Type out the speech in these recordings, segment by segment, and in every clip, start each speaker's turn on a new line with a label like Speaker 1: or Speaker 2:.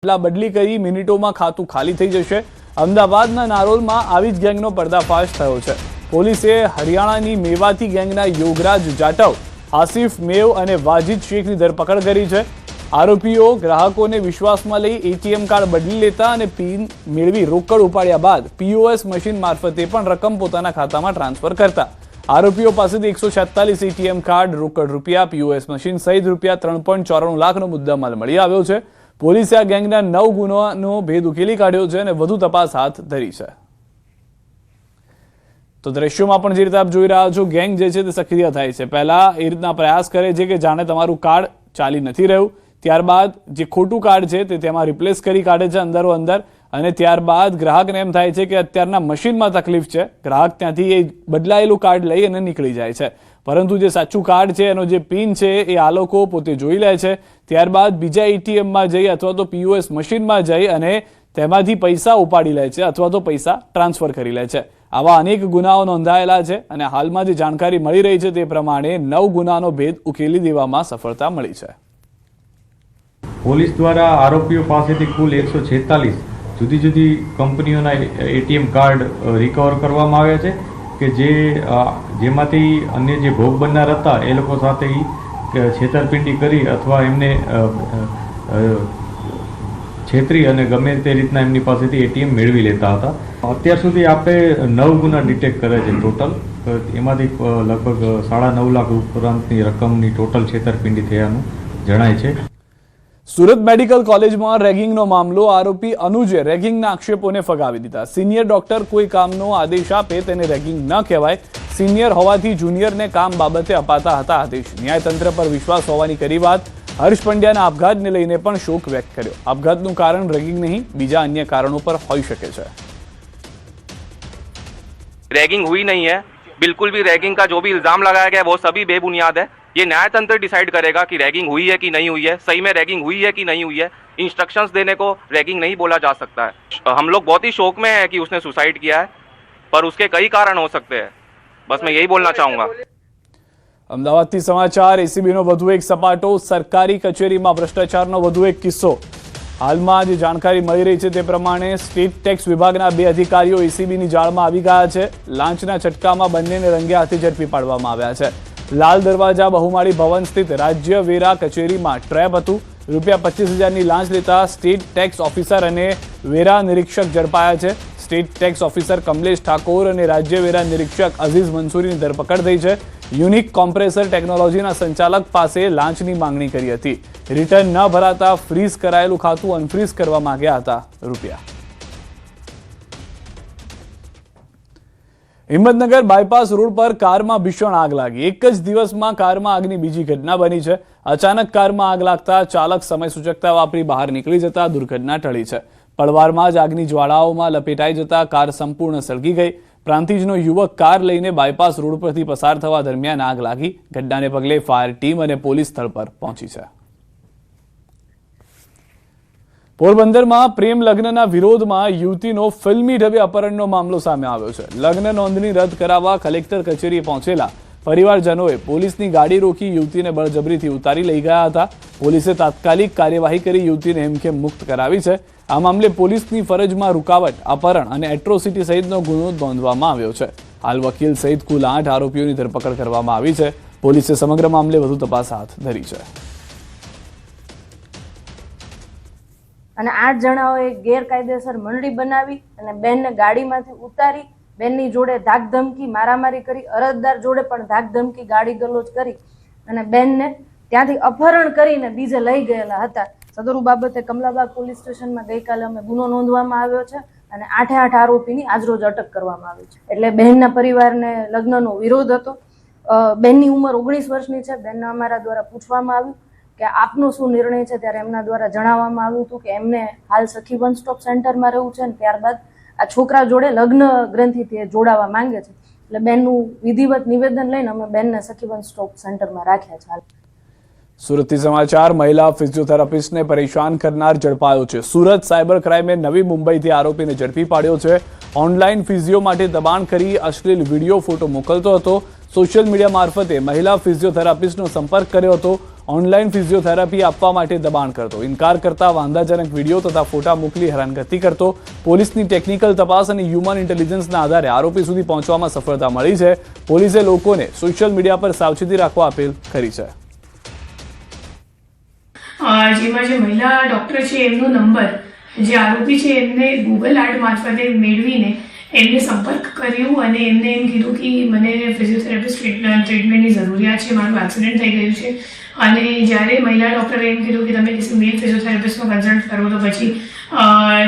Speaker 1: બદલી કરી મિનિટોમાં ખાતું ખાલી થઈ જશે। અમદાવાદના નારોલમાં આવી જ ગેંગનો પર્દાફાશ થયો છે। પોલીસે હરિયાણાની મેવાતી ગેંગના યોગરાજ જાટવ, આસિફ મેવ અને વાજીદ શેખની ધરપકડ કરી છે। આરોપીઓ ગ્રાહકોને વિશ્વાસમાં લઈ એટીએમ કાર્ડ બદલી લેતા અને પિન મેળવી રોકડ ઉપાડ્યા બાદ પીઓએસ મશીન મારફતે પણ રકમ પોતાના ખાતામાં ટ્રાન્સફર કરતા। આરોપીઓ પાસેથી 146 એટીએમ કાર્ડ, રોકડ રૂપિયા, પીઓએસ મશીન સહિત રૂપિયા 3.94 લાખનો મુદ્દામાલ મળી આવ્યો છે। પોલીસે આ ગેંગના 9 ગુનાનો ભેદ ઉકેલી કાઢ્યો છે અને વધુ તપાસ હાથ ધરી છે। તો દ્રશ્યોમાં પણ જે રીતે આપ જોઈ રહ્યા છો, ગેંગ જે છે તે સક્રિય થાય છે। પહેલા એ રીતના પ્રયાસ કરે છે કે જાણે તમારું કાર્ડ ચાલી નથી રહ્યું, ત્યારબાદ જે ખોટું કાર્ડ છે તે તેમાં રિપ્લેસ કરી કાઢે છે અંદરો અંદર, અને ત્યારબાદ ગ્રાહકને એમ થાય છે કે અત્યારના મશીનમાં તકલીફ છે, ગ્રાહક ત્યાંથી એ બદલાયેલું કાર્ડ લઈ અને નીકળી જાય છે। પરંતુ જે સાચું કાર્ડ છે એનો જે પિન છે એ આ લોકો પોતે જોઈ લે છે, ત્યારબાદ બીજા એટીએમમાં જઈ અથવા તો પીઓએસ મશીનમાં જઈ અને તેમાંથી પૈસા ઉપાડી લે છે અથવા તો પૈસા ટ્રાન્સફર કરી લે છે। આવા અનેક ગુનાઓ નોંધાયેલા છે અને હાલમાં જે જાણકારી મળી રહી છે તે પ્રમાણે 9 ગુનાનો ભેદ ઉકેલી દેવામાં સફળતા મળી છે।
Speaker 2: પોલીસ દ્વારા આરોપીઓ પાસેથી કુલ 146 જુદી જુદી કંપનીઓના એટીએમ કાર્ડ રિકવર કરવામાં આવ્યા છે કે જેમાંથી અન્ય જે ભોગ બનનાર હતા એ લોકો સાથે છેતરપિંડી કરી અથવા એમને છેતરી અને ગમે તે રીતના એમની પાસેથી એટીએમ મેળવી લેતા હતા। અત્યાર સુધી આપણે 9 ગુના ડિટેક્ટ કર્યા છે ટોટલ, એમાંથી લગભગ 9.5 લાખ ઉપરાંતની રકમની ટોટલ છેતરપિંડી થયાનું જણાય છે।
Speaker 1: સુરત મેડિકલ કોલેજમાં રેગિંગનો મામલો। આરોપી અનુજે રેગિંગના આક્ષેપોને ફગાવી દીધા। સિનિયર ડોક્ટર કોઈ કામનો આદેશ આપે તેને રેગિંગ ન કહેવાય। સિનિયર હોવાથી જુનિયરને કામ બાબતે અપાતા હતા આદેશ। ન્યાયતંત્ર પર વિશ્વાસ હોવાની કરી વાત। હર્ષ પંડ્યાના આપઘાતને લઈને પણ શોક વ્યક્ત કર્યો। આપઘાતનું કારણ રેગિંગ નહીં, બીજા અન્ય કારણો પર હોઈ શકે છે।
Speaker 3: रैगिंग हुई नहीं है, बिल्कुल भी। रैगिंग का जो भी इल्जाम लगाया गया है वो सभी बेबुनियाद है। ये न्यायतंत्र डिसाइड करेगा कि रैगिंग हुई है कि नहीं हुई है, सही में रैगिंग हुई है कि नहीं हुई है। इंस्ट्रक्शंस देने को रैगिंग नहीं बोला जा सकता है। हम लोग बहुत ही शौक में है कि उसने सुसाइड किया है, पर उसके कई कारण हो सकते हैं। बस मैं यही बोलना चाहूंगा।
Speaker 1: અમદાવાદથી સમાચાર। એસીબીનો વધુ એક સપાટો। સરકારી કચેરીમાં ભ્રષ્ટાચારનો વધુ એક કિસ્સો। હાલમાં જે જાણકારી મળી રહી છે તે પ્રમાણે સ્ટેટ ટેક્સ વિભાગના 2 અધિકારીઓ એસીબીની જાળમાં આવી ગયા છે। લાંચના ચટકામાં બંનેને રંગે હાથે ઝડપી પાડવામાં આવ્યા છે। લાલ દરવાજા બહુમાળી ભવન સ્થિત રાજ્ય વેરા કચેરીમાં ટ્રેપ હતું। રૂપિયા 25,000ની લાંચ લેતા સ્ટેટ ટેક્સ ઓફિસર અને વેરા નિરીક્ષક ઝડપાયા છે। State tax officer Kamlesh Thakor અને રાજ્ય વેરા નિરીક્ષક અઝીઝ મંસૂરીની ધરપકડ થઈ છે। યુનિક કોમ્પ્રેસર ટેકનોલોજીના સંચાલક પાસે લાંચની માંગણી કરી હતી। રિટર્ન ન ભરાતા ફ્રીઝ કરાયેલું ખાતું અનફ્રીઝ કરવા માંગ્યા હતા રૂપિયા। હિંમતનગર બાયપાસ રોડ પર કારમાં ભીષણ આગ લાગી। એક જ દિવસમાં કારમાં આગની બીજી ઘટના બની છે। અચાનક કારમાં આગ લાગતા ચાલક સમય સૂચકતા વાપરી બહાર નીકળી જતા દુર્ઘટના ટળી છે। પળવારમાં જ આગની જ્વાળાઓમાં લપેટાઈ જતા કાર સંપૂર્ણ સળગી ગઈ। પ્રાંતિજનો યુવક કાર લઈને બાયપાસ રોડ પરથી પસાર થવા દરમિયાન આગ લાગી। ઘટનાને પગલે ફાયર ટીમ અને પોલીસ સ્થળ પર પહોંચી છે। પોરબંદરમાં પ્રેમ લગ્નના વિરોધમાં યુવતીનો ફિલ્મી ઢબે અપહરણનો મામલો સામે આવ્યો છે। લગ્ન નોંધણી રદ કરાવવા કલેક્ટર કચેરીએ પહોંચેલા પરિવારજનોએ પોલીસની ગાડી રોકી યુવતીને બળજબરીથી ઉતારી લઈ ગયા હતા। પોલીસે તાત્કાલિક કાર્યવાહી કરી યુવતીને હેમખેમ મુક્ત કરાવી છે। આ મામલે પોલીસની ફરજમાં રૂકાવટ, અપહરણ અને એટ્રોસિટી સહિતનો ગુનો નોંધવામાં આવ્યો છે। હાલ વકીલ સહિત કુલ 8 આરોપીઓની ધરપકડ કરવામાં આવી છે। પોલીસે સમગ્ર મામલે વધુ તપાસ હાથ ધરી છે।
Speaker 4: અને 8 જણાઓએ ગેરકાયદેસર મંડળી બનાવી અને બેનને ગાડીમાંથી ઉતારી બેનની જોડે ધાકધમકી, મારામારી કરી। અરજદાર જોડે પણ ધાકધમકી, ગાડી ગલોચ કરી અને બેનને ત્યાંથી અપહરણ કરીને બીજે લઈ ગયેલા હતા। સદરુ બાબતે કમલાબાગ પોલીસ સ્ટેશનમાં ગઈકાલે અમે ગુનો નોંધવામાં આવ્યો છે અને 8 આરોપીની આજરોજ અટક કરવામાં આવી છે। એટલે બહેનના પરિવારને લગ્નનો વિરોધ હતો। બેનની ઉંમર 19 વર્ષની છે। બેનને અમારા દ્વારા પૂછવામાં આવ્યું કે આપનો શું નિર્ણય છે, ત્યારે એમના દ્વારા જણાવવામાં આવ્યું હતું કે એમને હાલ સખી વન સ્ટોપ સેન્ટરમાં રહેવું છે અને ત્યારબાદ આ છોકરા જોડે લગ્ન ગ્રંથિથી જોડાવા માંગે છે। એટલે બેનનું વિધિવત નિવેદન લઈને અમે બેનને સખી વન સ્ટોપ સેન્ટરમાં રાખ્યા છે।
Speaker 1: સુરતથી સમાચાર। મહિલા ફિઝિયોથેરાપિસ્ટને પરેશાન કરનાર ઝડપાયો છે। સુરત સાયબર ક્રાઇમે નવી મુંબઈથી આરોપીને ઝડપી પાડ્યો છે। ઓનલાઈન ફિઝિયો માટે દબાણ કરી અશ્લીલ વિડીયો, ફોટો મોકલતો હતો। સોશિયલ મીડિયા મારફતે મહિલા ફિઝિયોથેરાપિસ્ટનો સંપર્ક કર્યો હતો। ઓનલાઈન ફિઝિયોથેરાપી આપવા માટે દબાણ કરતો, ઇનકાર કરતા વાંધાજનક વિડીયો તથા ફોટા મોકલી હેરાનગતિ કરતો. પોલીસની ટેકનિકલ તપાસ અને હ્યુમન ઇન્ટેલિજન્સના આધારે આરોપી સુધી પહોંચવામાં સફળતા મળી છે. પોલીસે લોકોને સોશિયલ મીડિયા પર સાવચેતી રાખવા અપીલ કરી છે.
Speaker 5: જેમાં જે મહિલા ડૉક્ટર છે એમનો નંબર જે આરોપી છે એમને ગૂગલ આર્ટ મારફતે મેળવીને એમને સંપર્ક કર્યું અને એમને એમ કીધું કે મને ફિઝિયોથેરાપિસ્ટ ટ્રીટમેન્ટની જરૂરિયાત છે, મારું એક્સિડન્ટ થઈ ગયું છે. અને જ્યારે મહિલા ડૉક્ટરે એમ કીધું કે તમે કિસી મેલ ફિઝિયોથેરાપિસ્ટનો કન્સલ્ટ કરો, તો પછી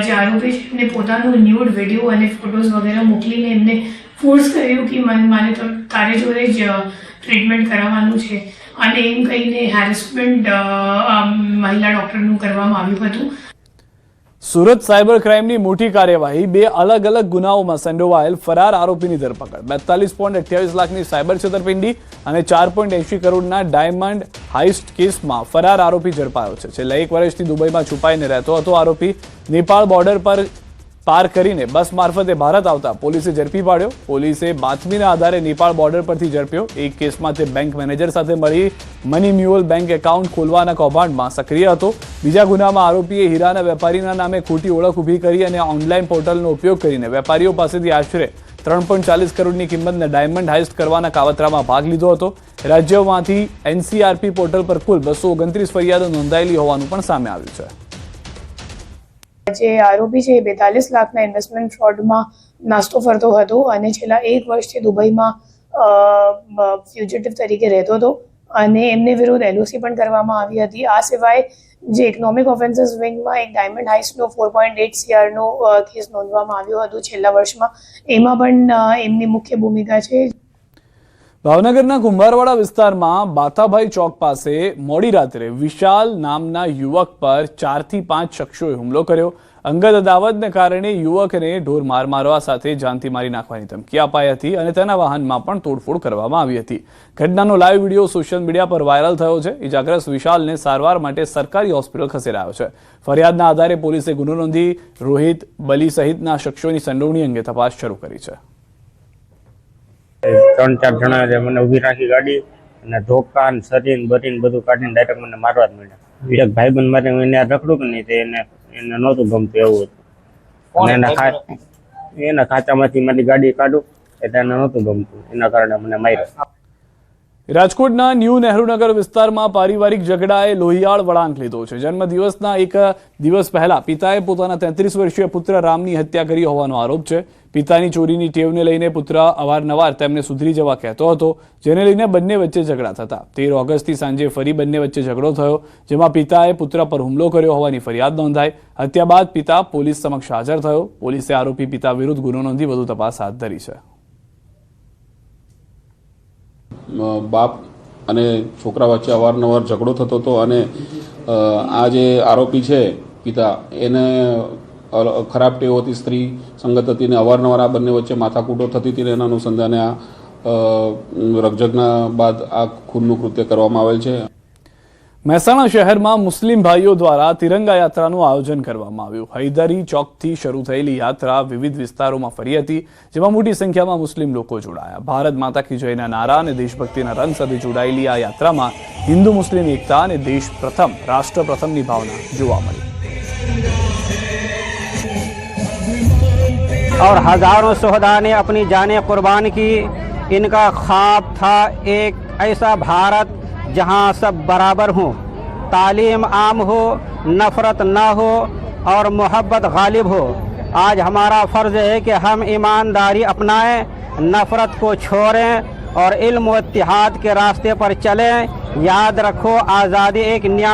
Speaker 5: જે આરોપી છે એમને પોતાનું ન્યૂડ વિડીયો અને ફોટોઝ વગેરે મોકલીને એમને ફોર્સ કર્યું કે મારે તો તારે જોડે જ ટ્રીટમેન્ટ કરાવવાનું છે અને એમ કહીને હેરેસમેન્ટ મહિલા ડૉક્ટરનું કરવામાં આવ્યું હતું.
Speaker 1: સુરત સાયબર ક્રાઇમની મોટી કાર્યવાહી. 2 અલગ અલગ ગુનાઓમાં સંડોવાયેલ ફરાર આરોપીની ધરપકડ. 42.28 લાખની સાયબર છેતરપિંડી અને 4.80 કરોડના ડાયમંડ હાઇસ્ટ કેસમાં ફરાર આરોપી ઝડપાયો છે. છેલ્લા 1 વર્ષથી દુબઈમાં છુપાઈને રહેતો હતો આરોપી. નેપાળ બોર્ડર પર પાર કરીને બસ મારફતે ભારત આવતા પોલીસે ઝડપી પાડ્યો. પોલીસે બાતમીના આધારે નેપાળ બોર્ડર પરથી ઝડપ્યો. એક કેસમાં તે બેંક મેનેજર સાથે મળી મની મ્યુઅલ બેંક એકાઉન્ટ ખોલવાના કૌભાંડમાં સક્રિય હતો. બીજા ગુનામાં આરોપીએ હીરાના વેપારીના નામે ખોટી ઓળખ ઊભી કરી અને ઓનલાઈન પોર્ટલનો ઉપયોગ કરીને વેપારીઓ પાસેથી આશરે 3.40 કરોડની કિંમતના ડાયમંડ હાઇસ્ટ કરવાના કાવતરામાં ભાગ લીધો હતો. રાજ્યમાંથી એનસીઆરપી પોર્ટલ પર કુલ 229 ફરિયાદો નોંધાયેલી હોવાનું પણ સામે આવ્યું છે.
Speaker 5: જે આરોપી છે એ 42 લાખના ઇન્વેસ્ટમેન્ટ ફ્રોડમાં નાસ્તો ફરતો હતો અને છેલ્લા 1 વર્ષથી દુબઈમાં ફ્યુજિટિવ તરીકે રહેતો હતો અને એમને વિરુદ્ધ એલઓસી પણ કરવામાં આવી હતી. આ સિવાય જે ઇકોનોમિક ઓફેન્સીસ વિંગમાં એક ડાયમંડ હાઇસ્ટનો 4.8 CRનો કેસ નોંધવામાં આવ્યો હતો છેલ્લા વર્ષમાં. એમાં પણ એમની મુખ્ય ભૂમિકા છે.
Speaker 1: ભાવનગરના કુંભારવાડા વિસ્તારમાં બાથાભાઈ ચોક પાસે મોડી રાત્રે વિશાલ નામના યુવક પર 4 થી 5 શખ્સોએ હુમલો કર્યો. અંગત અદાવતને કારણે યુવકને ઢોર માર મારવા સાથે જાનથી મારી નાખવાની ધમકી અપાઈ હતી અને તેના વાહનમાં પણ તોડફોડ કરવામાં આવી હતી. ઘટનાનો લાઈવ વિડીયો સોશિયલ મીડિયા પર વાયરલ થયો છે. ઇજાગ્રસ્ત વિશાલને સારવાર માટે સરકારી હોસ્પિટલ ખસેડાયો છે. ફરિયાદના આધારે પોલીસે ગુનો નોંધી રોહિત બલી સહિતના શખ્સોની સંડોવણી અંગે તપાસ શરૂ કરી છે.
Speaker 6: 3-4 જણા મને ઉભી રાખી ગાડી અને ધોકા ને શરીર બરીને બધું કાઢીને ડાયરેક્ટ મને મારવા જ માંડ્યા. એક ભાઈબંધ મારે એને રખડું કે નહીં, એને નહોતું ગમતું એવું હતું. એના ખાતામાંથી મારી ગાડી કાઢું એટલે એને નહોતું ગમતું, એના કારણે મને માર્યો.
Speaker 1: રાજકોટના ન્યૂ નહેરુનગર વિસ્તારમાં પારિવારિક ઝઘડાએ લોહિયાળ વળાંક લીધો છે. જન્મદિવસના 1 દિવસ પહેલા પિતાએ પોતાના 33 વર્ષીય પુત્ર રામની હત્યા કરી હોવાનો આરોપ છે. પિતાની ચોરીની ટેવને લઈને પુત્ર અવારનવાર તેમને સુધરી જવા કહેતો હતો, જેને લઈને બંને વચ્ચે ઝઘડા થતા 13 ઓગસ્ટથી સાંજે ફરી બંને વચ્ચે ઝઘડો થયો, જેમાં પિતાએ પુત્ર પર હુમલો કર્યો હોવાની ફરિયાદ નોંધાઈ. હત્યા બાદ પિતા પોલીસ સમક્ષ હાજર થયો. પોલીસે આરોપી પિતા વિરુદ્ધ ગુનો નોંધી વધુ તપાસ હાથ ધરી છે.
Speaker 7: બાપ અને છોકરા વચ્ચે અવારનવાર ઝઘડો થતો હતો અને આ જે આરોપી છે પિતા, એને ખરાબ ટેવ હતી, સ્ત્રી સંગત હતી ને અવારનવાર આ બંને વચ્ચે માથાકૂટો થતી હતી. એના અનુસંધાને આ રકઝકના બાદ આ ખૂનનું કૃત્ય કરવામાં આવેલ છે.
Speaker 1: મહેસાણા શહેરમાં મુસ્લિમ ભાઈઓ દ્વારા તિરંગા યાત્રાનું આયોજન કરવામાં આવ્યું. હૈદરી ચોકથી શરૂ થયેલી યાત્રા વિવિધ વિસ્તારોમાં ફરી હતી, જેમાં મોટી સંખ્યામાં મુસ્લિમ લોકો જોડાયા. ભારત માતા કી જયના નારા અને દેશભક્તિના રંગ સાથે જોડાયેલી આ યાત્રામાં હિન્દુ મુસ્લિમ એકતા અને દેશ પ્રથમ રાષ્ટ્ર પ્રથમની ભાવના જોવા મળી.
Speaker 8: और हजारों शोहदा ने अपनी जानें कुर्बान की. इनका ख्वाब था एक ऐसा भारत जहां सब बराबर हों, तालीम आम हो, नफरत न हो और मोहब्बत गालिब हो. आज हमारा फ़र्ज़ है कि हम ईमानदारी अपनाएं, नफरत को छोड़ें और इल्म व इत्तिहाद के रास्ते पर चलें. याद रखो, आज़ादी एक नियामत